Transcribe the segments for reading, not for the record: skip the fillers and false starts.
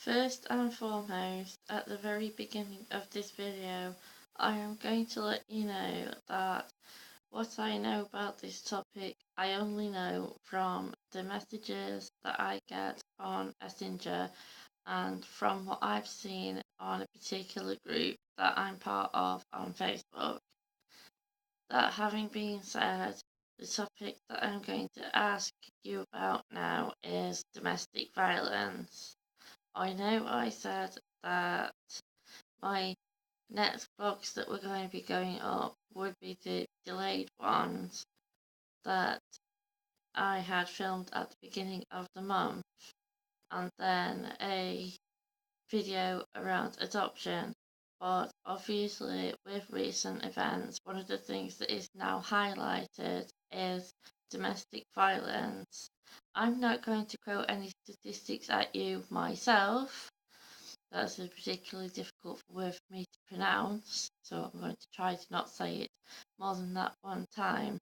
First and foremost, at the very beginning of this video, I am going to let you know that what I know about this topic, I only know from the messages that I get on Messenger and from what I've seen on a particular group that I'm part of on Facebook. That having been said, the topic that I'm going to ask you about now is domestic violence. I know I said that my next vlogs that were going to be going up would be the delayed ones that I had filmed at the beginning of the month, and then a video around adoption. But obviously with recent events, one of the things that is now highlighted is domestic violence. I'm not going to quote any statistics at you myself. That's a particularly difficult word for me to pronounce, so I'm going to try to not say it more than that one time.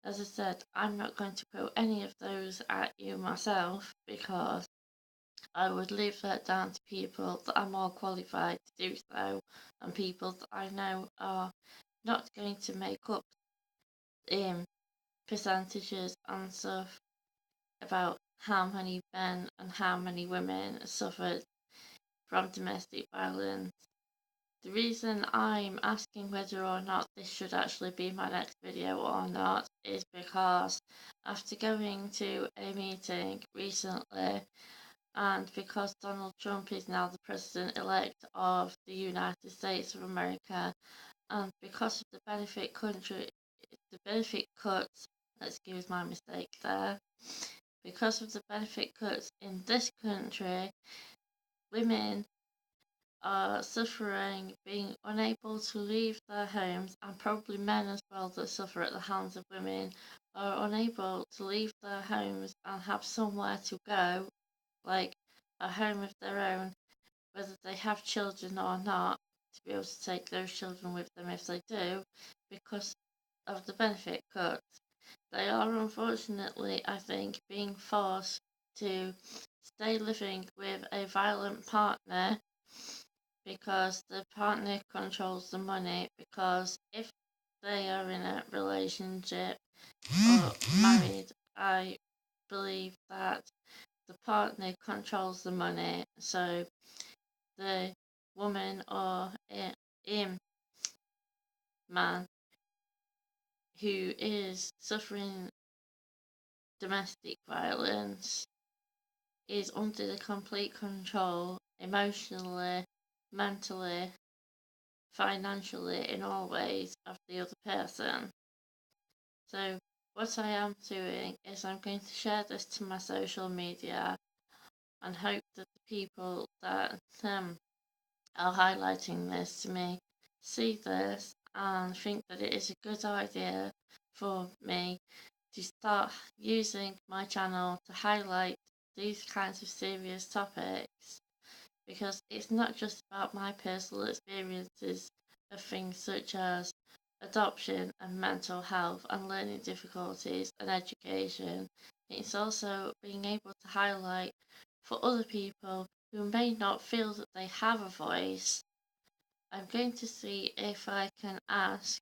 As I said, I'm not going to quote any of those at you myself because I would leave that down to people that are more qualified to do so, and people that I know are not going to make up percentages and stuff about how many men and how many women suffered from domestic violence. The reason I'm asking whether or not this should actually be my next video or not is because after going to a meeting recently, and because Donald Trump is now the president-elect of the United States of America, and because of the benefit cuts, excuse my mistake there, because of the benefit cuts in this country, women are suffering, being unable to leave their homes, and probably men as well that suffer at the hands of women are unable to leave their homes and have somewhere to go, like a home of their own, whether they have children or not, to be able to take those children with them if they do, because of the benefit cuts. They are unfortunately, I think, being forced to stay living with a violent partner because the partner controls the money, because if they are in a relationship or married, I believe that the partner controls the money, so the woman or man who is suffering domestic violence is under the complete control emotionally, mentally, financially, in all ways of the other person. So what I am doing is I'm going to share this to my social media and hope that the people that are highlighting this to me see this and think that it is a good idea for me to start using my channel to highlight these kinds of serious topics, because it's not just about my personal experiences of things such as adoption and mental health and learning difficulties and education. It's also being able to highlight for other people who may not feel that they have a voice. I'm going to see if I can ask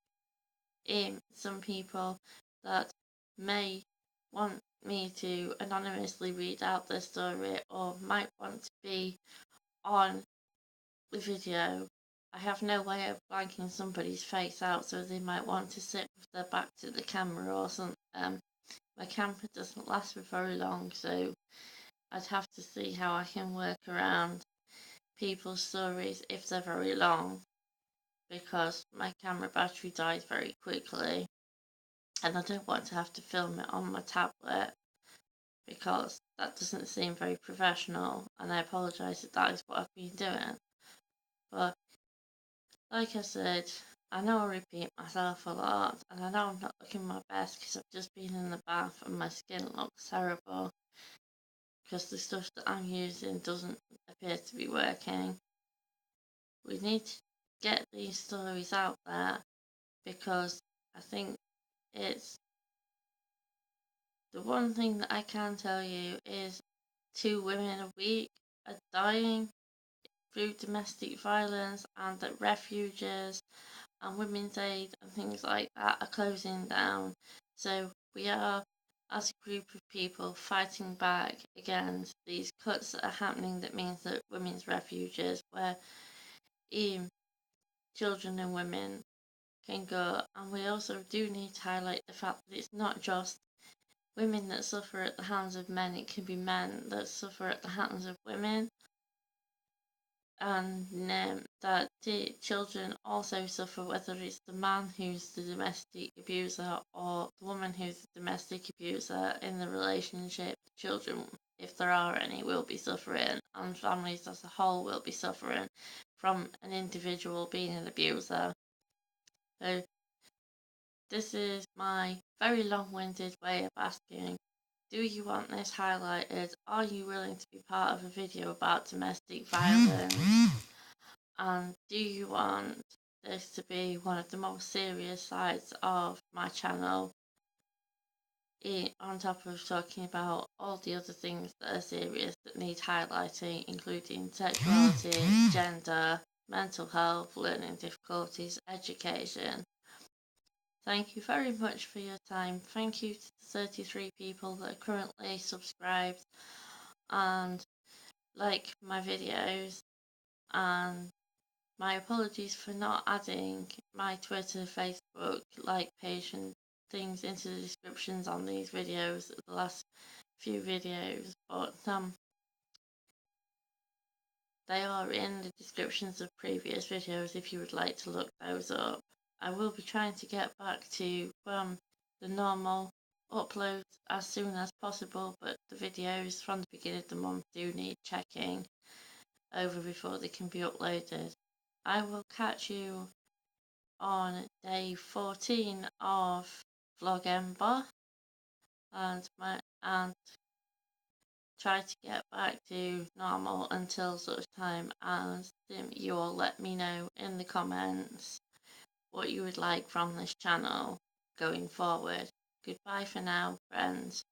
some people that may want me to anonymously read out their story or might want to be on the video. I have no way of blanking somebody's face out, so they might want to sit with their back to the camera or something. My camera doesn't last for very long, so I'd have to see how I can work around people's stories if they're very long, because my camera battery dies very quickly and I don't want to have to film it on my tablet because that doesn't seem very professional, and I apologise that that is what I've been doing. But like I said, I know I repeat myself a lot, and I know I'm not looking my best because I've just been in the bath and my skin looks terrible because the stuff that I'm using doesn't appear to be working. We need to get these stories out there because I think it's the one thing that I can tell you is 2 women a week are dying through domestic violence, and that refuges and women's aid and things like that are closing down. So we are, as a group of people, fighting back against these cuts that are happening. That means that women's refuges, where children and women can go, and we also do need to highlight the fact that it's not just women that suffer at the hands of men, it can be men that suffer at the hands of women, and that the children also suffer, whether it's the man who's the domestic abuser or the woman who's the domestic abuser in the relationship. Children, if there are any, will be suffering, and families as a whole will be suffering from an individual being an abuser. So this is my very long-winded way of asking, do you want this highlighted? Are you willing to be part of a video about domestic violence? And do you want this to be one of the most serious sides of my channel, on top of talking about all the other things that are serious that need highlighting, including sexuality, gender, mental health, learning difficulties, education? Thank you very much for your time. Thank you to the 33 people that are currently subscribed and like my videos, and my apologies for not adding my Twitter, Facebook, like page and things into the descriptions on these videos, the last few videos, but they are in the descriptions of previous videos if you would like to look those up. I will be trying to get back to the normal uploads as soon as possible, but the videos from the beginning of the month do need checking over before they can be uploaded. I will catch you on day 14 of Vlogember, and try to get back to normal until such time as you all let me know in the comments what you would like from this channel going forward. Goodbye for now, friends.